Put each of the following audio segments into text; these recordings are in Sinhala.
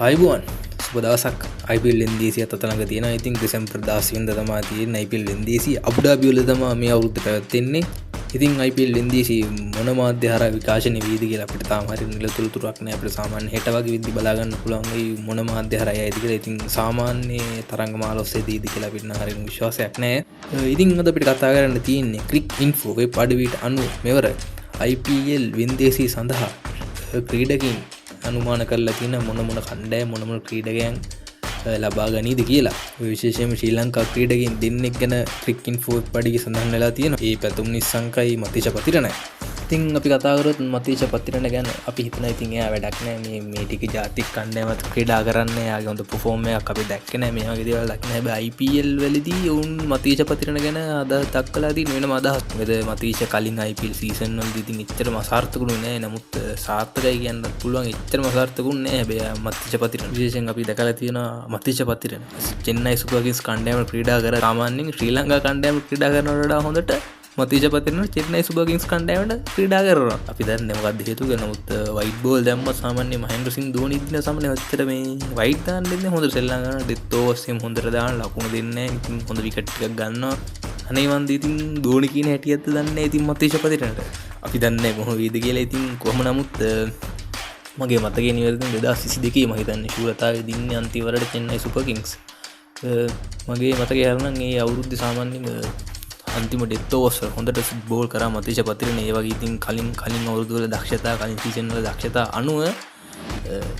අයිබෝන් සුබ දවසක්. IPL ඉන්දීසිය අතලඟ තියෙනවා. ඉතින් දෙසැම්බර් 16 වෙනිදා තමයි තියෙන්නේ IPL ඉන්දීසිය අබුඩාබි වල තමයි මේ අවුරුද්ද පැවැත්වෙන්නේ. ඉතින් IPL ඉන්දීසිය මොන මාධ්‍ය හරහා විකාශනය වීද කියලා අපිට තාම හරිය නිලතුරුතුරක් නැහැ. අපිට සාමාන්‍ය හෙට වගේ විදි බලා ගන්න පුළුවන් මේ මොන මාධ්‍ය හරහා යයිද කියලා. ඉතින් සාමාන්‍ය තරංග මාල ඔස්සේ දීද කියලා අපිට හරිය විශ්වාසයක් නැහැ. ඉතින් අද අපිට කතා කරන්න තියෙන්නේ ක්‍රික් ඉන්ෆෝ වෙබ් අඩවියට අනුව මෙවර IPL වින්දේසිය සඳහා ක්‍රීඩකින් අනුමාන කරලා තියෙන මොන කණ්ඩායම් මොන ක්‍රීඩකයන් ලබා ගනීද කියලා. විශේෂයෙන්ම ශ්‍රී ලංකා ක්‍රීඩකයන් දෙන්නෙක් ගැන ක්‍රික් ඉන්ෆෝ පඩියේ සඳහන් වෙලා තියෙනවා. ඒ පැතුම් නිස්සංකයි මතීෂ පතිරණයි. ඉතින් අපි කතා කරොත් මතීෂ පතිරණ ගැන අපි හිතනවා ඉතින් එයා වැඩක් නැහැ මේ ටික ජාතික කණ්ඩායමත් ක්‍රීඩා කරන්න. එයාගේ හොඳ පර්ෆෝම් එකක් අපි දැක්කේ නැහැ. මේ වගේ දේවල් දැක්කේ නැහැ. හැබැයි IPL වලදී උන් මතීෂ පතිරණ ගැන අදහස් දක්වලා තියෙන වෙනම අදහස්. මොකද මතීෂ කලින් IPL සීසන් වලදී ඉතින් එච්චරම අසාර්ථකුනේ නැහැ. නමුත් සාර්ථකයි කියන්නත් පුළුවන්. එච්චරම අසාර්ථකුනේ නැහැ. හැබැයි මතීෂ පතිරණ විශේෂයෙන් අපි දැකලා තියෙනවා මතීෂ පතිරණ චෙන්නයි සුපර් කිංස් කණ්ඩායම ක්‍රීඩා කර සාමාන්‍යයෙන් ශ්‍රී ලංකා කණ්ඩායම ක්‍රීඩා කරනවට වඩා හොඳට මතීෂ පතිරණ චෙන්නයි සුපර් කිංස් කණ්ඩායමට ක්‍රීඩා කරනවා. අපි දන්නේ මොකක්ද හේතුව කියලා. නමුත් වයිට් බෝල් දැම්මත් සාමාන්‍ය මහෙන්ද්‍ර සිං ධෝනි දින සමනේ ඔච්චර මේ වයිට් දාන්න දෙන්නේ හොඳට සෙල්ලම් කරන ඩෙත් ඕවර්ස් එහෙම හොඳට දාන ලකුණු දෙන්නේ නැහැ. ඉතින් හොඳ විකට් ටිකක් ගන්නවා. අනේ මන්ද ඉතින් ධෝනි කියන හැටියත් දන්නේ නැහැ. ඉතින් මතීෂ පතිරණට අපි දන්නේ නැහැ කොහොම වේද කියලා. ඉතින් කොහොම නමුත් මගේ මතකයේ නිවැරදිව 2022 මම හිතන්නේ ශූරතාවයේ දින්නේ අන්තිමවරට චෙන්නයි සුපර් කිංස්. මගේ මතකයේ හරිනම් ඒ අවුරුද්දේ සාමාන්‍යයෙන් අන්තිම ඩෙත් ඕවර්ස් හොඳට බෝල් කරා මතීෂ පතිරණ. ඒ වගේ ඉතින් කලින් අවුරුදු වල දක්ෂතා කලින් සීසන් වල දක්ෂතා අනුව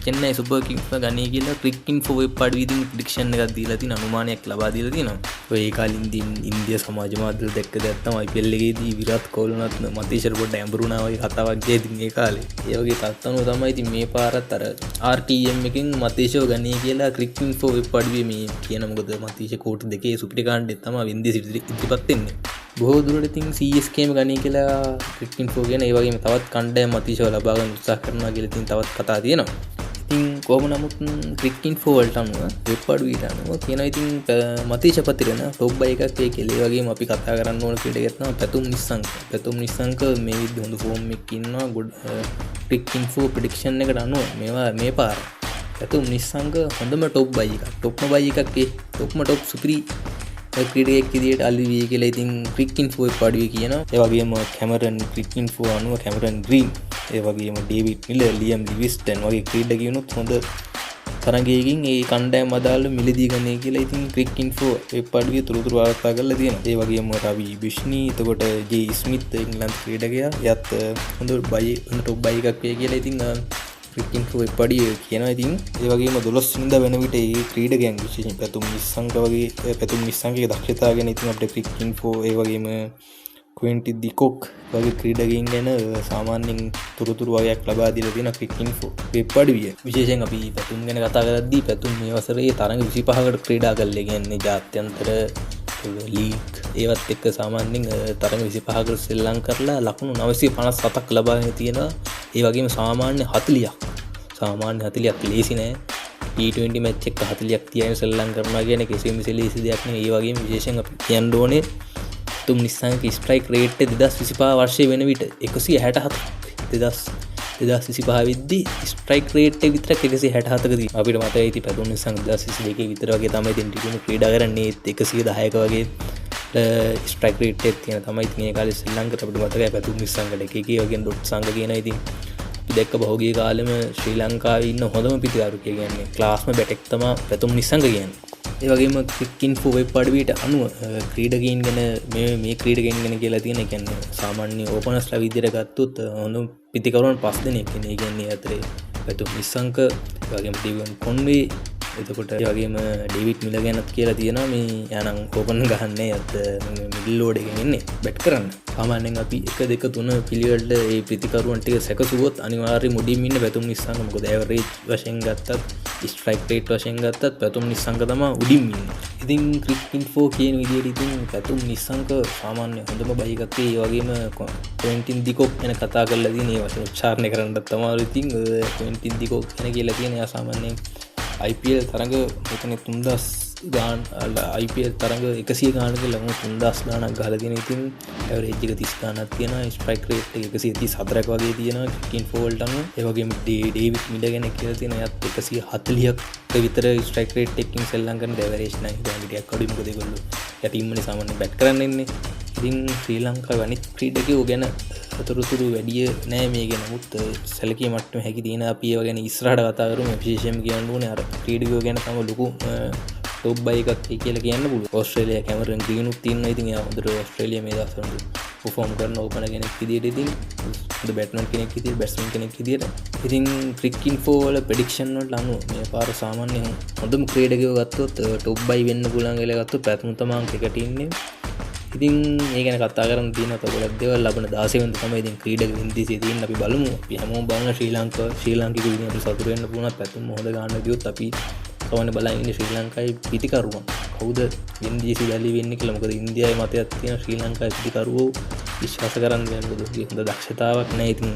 චෙන්නයි සුපර් කිංස් ගන්නේ කියලා ක්‍රික් ඉන්ෆෝ වෙබ් අඩවියකින් ප්‍රෙඩික්ෂන් එකක් දීලා තියෙන අනුමානයක් ලබා දීලා තියෙනවා. ඔය ඒ කාලින් ඉන්දියා සමාජ මාධ්‍ය දැක්ක දෙයක් තමයි IPL එකේදී විරාට් කොහ්ලිනත් මතීෂට පොඩ්ඩක් ඇඹරුණා වගේ කතාවක් ගියදී මේ කාලේ. ඒ වගේ තත්ත්වනෝ තමයි ඉතින් මේ පාරත් අර RTM එකෙන් මතීෂව ගන්නේ කියලා ක්‍රික් ඉන්ෆෝ වෙබ් අඩවිය මේ කියන. මොකද මතීෂ කෝටි 2 සුපිරි කාණ්ඩේ තමයි වින්දීසි ඉදිරිපත් වෙන්නේ. බොහෝ දුරට ඉතින් CSKම ගන්නේ කියලා ක්‍රික් ඉන්ෆෝ කියන ඒ වගේම තවත් කණ්ඩායම් මතීෂව ලබා ගන්න උත්සාහ කරනවා කියලා ඉතින් තවත් කතා තියෙනවා. ඉතින් කොහොම නමුත් ක්‍රික් ඉන්ෆෝ වලට අනුව වෙබ් අඩවියට අනුව කියනවා ඉතින් මතීෂ පතිරණ ටොප් බයි එකක් ඒ කියලා. ඒ වගේම අපි කතා කරන්න ඕන ක්‍රීඩකයෙක් තමයි පැතුම් නිස්සංක මේ විදිහ හොඳ ෆෝම් එකක් ඉන්නවා. ක්‍රික් ඉන්ෆෝ ප්‍රෙඩික්ෂන් එකට අනුව මේ පාර පැතුම් නිස්සංක හොඳම ටොප් බයි එකක්. ටොප්ම බයි එකක් ඒ ටොප්ම ටොප් සුපිරි ක්‍රීඩකයෙක් විදිහට අල්ලවි කියලා ඉතින් ක්‍රික් ඉන්ෆෝ වෙබ් අඩවිය කියනවා. ඒ වගේම කැමරන් ක්‍රික් ඉන්ෆෝ අනුව කැමරන් ග්‍රීන් ඒ වගේම ඩේවිඩ් මිලර් ලියම් ලිවිස්ටන් වගේ ක්‍රීඩකයනුත් හොඳ තරගයකින් ඒ කණ්ඩායම අදාළ මිලදී ගන්නේ කියලා ඉතින් ක්‍රික් ඉන්ෆෝ වෙබ් අඩවිය තුරුතුරු වාර්තා කරලා තියෙනවා. ඒ වගේම රවි බිෂ්නි එතකොට ජේ ස්මිත් ඉංග්‍රීසි ක්‍රීඩකයා යත් හොඳ ටොප් බයි එකක් වේ කියලා ඉතින් ක්‍රික් ඉන්ෆෝ වෙබ් අඩවිය කියනවා. ඉතින් ඒ වගේම 12 වෙනිදා වෙන විට ඒ ක්‍රීඩකයන් විශේෂයෙන් පැතුම් නිස්සංක වගේ පැතුම් නිස්සංකයේ දක්ෂතාව ගැන ඉතින් අපිට ක්‍රික් ඉන්ෆෝ ඒ වගේම ක්වෙන්ටි දිකොක් වගේ ක්‍රීඩකයන් ගැන සාමාන්‍යයෙන් තුරුතුරු වගේක් ලබා දීලා තියෙන ක්‍රික් ඉන්ෆෝ වෙබ් අඩවිය. විශේෂයෙන් අපි පැතුම් ගැන කතා කරද්දී පැතුම් මේ වසරේ තරඟ 25කට ක්‍රීඩා කළේ. කියන්නේ ජාත්‍යන්තර ලීග් ඒවත් එක්ක සාමාන්‍යයෙන් තරඟ 25කට ශ්‍රී කරලා ලකුණු 957ක් ලබාගෙන තියෙනවා. ඒ වගේම සාමාන්‍ය 40ක් ලේසි නෑ. T20 මැච් එක 40ක් තියාගෙන ශ්‍රී කරනවා කියන කිසිම ලේසි දෙයක් නෙවෙයි. ඒ වගේම විශේෂයෙන් අපි කියන්න ඕනේ තුම් නිස්සංක ස්ට්‍රයික් රේට් 2025 වර්ෂයේ වෙන විට 167ක් 2025 විද්දී ස්ට්‍රයික් රේට් එක විතරක් 167ක දී. අපිට මතකයි ඉතින් පැතුම් නිස්සංක 2022 විතර වගේ තමයි ඉතින් ටිකම ක්‍රීඩා කරන්නේ 110ක වගේ ස්ට්‍රයික් රේට් එකක් තියෙන තමයි ඉතින් ඒ කාලේ ශ්‍රී ලංකාවට අපිට මතකයි පැතුම් නිස්සංකට එකේ වගේ ඩොට් සංඝ කියන ඉතින් දැක්ක බහුගිය කාලෙම ශ්‍රී ලංකාවේ ඉන්න හොඳම පිටිකාරු කියන්නේ ක්ලාස්ම බැටෙක් තමයි පැතුම් නිස්සංක කියන්නේ. ඒ වගේම ක්‍රික් ඉන්ෆෝ වෙබ් අඩවියට අනුව ක්‍රීඩකයන් ගැන මේ ක්‍රීඩකයන් ගැන කියලා තියෙන කියන්නේ සාමාන්‍ය ඕපනර්ස්ලා විදිහට ගත්තොත් හොඳ පිටිකරුවන් 5 දෙනෙක් ඉන්නේ. ඒ කියන්නේ අතරේ පැතුම් නිස්සංක, ඒ වගේම ඩිවන් කොන්වේ, එතකොට ඒ වගේම ඩේවිඩ් මිලර් ගැනත් කියලා තියෙනවා. මේ යනම් ඕපන් ගහන්නේ අත මිඩල් ඕඩ් එකෙන් ඉන්නේ බැට් කරන්න. සාමාන්‍යයෙන් අපි 1 2 3 පිළිවෙලට මේ ප්‍රතිකරුවන් ටික සැකසුවොත් අනිවාර්යයෙන් මුඩින් ඉන්න පැතුම් නිස්සංක. මොකද ඇවරේජ් වශයෙන් ගත්තත් ස්ට්‍රයික් රේට් වශයෙන් ගත්තත් පැතුම් නිස්සංක තමයි උඩින් ඉන්නේ. ඉතින් ක්‍රික් ඉන්ෆෝ කියන විදිහට ඉතින් පැතුම් නිස්සංක සාමාන්‍ය හොඳම බයි එකක්. ඒ වගේම ක්වෙන්ටින් දිකොක් ගැන කතා කරලා තියෙන ඒ වශයෙන් උච්චාරණය කරන්නත් තමයි ඉතින් ක්වෙන්ටින් දිකොක් ගැන කියලා තියෙන. එයා සාමාන්‍යයෙන් IPL තරඟ මෙතන 3000 ගාන් IPL තරඟ 100 ගානක ළඟ 3000 ගානක් ගහලා තියෙන. ඉතින් ඇවරේජ් එක 30 ගානක් තියෙනවා. ස්ට්‍රයික් රේට් එක 134ක් වගේ තියෙනවා කිකින් ෆෝල්ට් අනුව. ඒ වගේම ඩේවිඩ් මිලර් ගැන කියලා තියෙන එයාත් 140ක් විතර ස්ට්‍රයික් රේට් එකකින් සෙල්ලම් කරන ඇවරේජ් නම් ටිකක් අඩුයි. මොකද ඒගොල්ලෝ යා ටීම් වලින් සාමාන්‍යයෙන් බැට් කරන්න එන්නේ. ඉතින් ශ්‍රී ලංකාවේ අනිත් ක්‍රීඩකයෝ ගැන අතුරුතුරු වැඩිය නෑ මේක. නමුත් සැලකිය මට්ටම හැකි තියෙන අපි ඒව ගැන ඉස්සරහට කතා කරමු. විශේෂයෙන්ම කියන්න ඕනේ අර ක්‍රීඩකයෝ ගැන තම ලොකු ටොප් බයි එකක් කියලා කියන්න පුළුවන්. ඕස්ට්‍රේලියා කැමරන් ග්‍රීනුත් තියෙනවා. ඉතින් එයා හොඳට ඕස්ට්‍රේලියා මේ දවස්වල perform කරන ඕපනර් කෙනෙක් විදියට ඉතින් හොඳ බැට්මන් කෙනෙක් විදියට බැට්ස්මන් කෙනෙක් විදියට. ඉතින් ක්‍රිකට් ඉන්ෆෝ වල ප්‍රෙඩික්ෂන් වලට අනුව මේ පාර සාමාන්‍යයෙන් හොඳම ක්‍රීඩකයෝ ගත්තොත් ටොප් බයි වෙන්න පුළුවන් කියලා ගත්තොත් පැතුම් තමා ක්‍රිකට් ඉන්නේ. ඉතින් ඒ ගැන කතා කරන්න තියෙන තව දේවල් ලබන 16 වෙනිදා තමයි ඉතින් ක්‍රීඩක වින්දීසිය තියෙන. අපි බලමු. අපි හැමෝම බලන ශ්‍රී ලාංකික විදිහට අපි සතුටු වෙන්න පුළුවන්. පැතුම් හොඳ ගන්න දියොත් අපි තවන්න බලන් ඉන්නේ ශ්‍රී ලංකාවේ පිටිකරුවන් කවුද වින්දීසි වැලි වෙන්නේ කියලා. මොකද ඉන්දියාවේ මතයක් තියෙන ශ්‍රී ලංකාවේ පිටිකරුවෝ විශ්වාස කරන්න බෑ. මොකද හොඳ දක්ෂතාවක් නැහැ. ඉතින්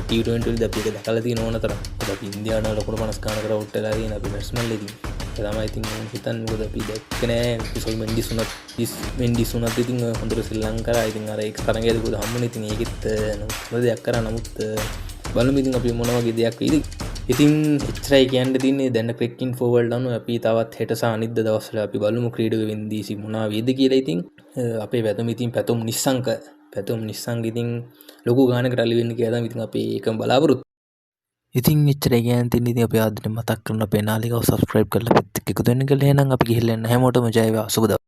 T20 වලදී අපි ඒක දැකලා තියෙන ඕන තරම්. මොකද අපි ඉන්දියාවට ලොකුට 50 ගානකට අවුට් වෙලා තියෙන අපි බැට්ස්මන්ලා ඉතින් තමයි ඉතින් හිතන්නේ. මොකද අපි දැක්කේ නෑ කුසල් මෙන්ඩිස් උනත් ඉතින් හොඳට ශ්‍රී ලංකාවේ ඉතින් අර ඒක තරගයේදී පොඩ හම්බුනේ. ඉතින් ඒකෙත් හොඳ දෙයක් කරා. නමුත් බලමු ඉතින් අපි මොන වගේ දෙයක් වෙයිද. ඉතින් එච්චරයි කියන්න තියන්නේ. දැන් ක්‍රිකට් ඉන්ෆෝ වලට අනුව අපි තවත් හෙට සහ අනිද්දා දවස්වල අපි බලමු ක්‍රීඩක වෙන්දීසි මොනවා වේද කියලා. ඉතින් අපේ පැතුම් නිස්සංක ඉතින් ලොකු ගානකට අලි වෙන්න කියලා ඉතින් අපි ඒකම බලාපොරොත්තු. ඉතින් එච්චරයි කියන්න තියන්නේ. ඉතින් අපි ආදින මතක් කරන අපේ නාලිකාව සබ්ස්ක්‍රයිබ් කරලා පෙත් එක්ක එකතු වෙන්න කියලා. එහෙනම් අපි ගිහිල්ලා යන්න. හැමෝටම ජය වේවා. සුබ දවසක්.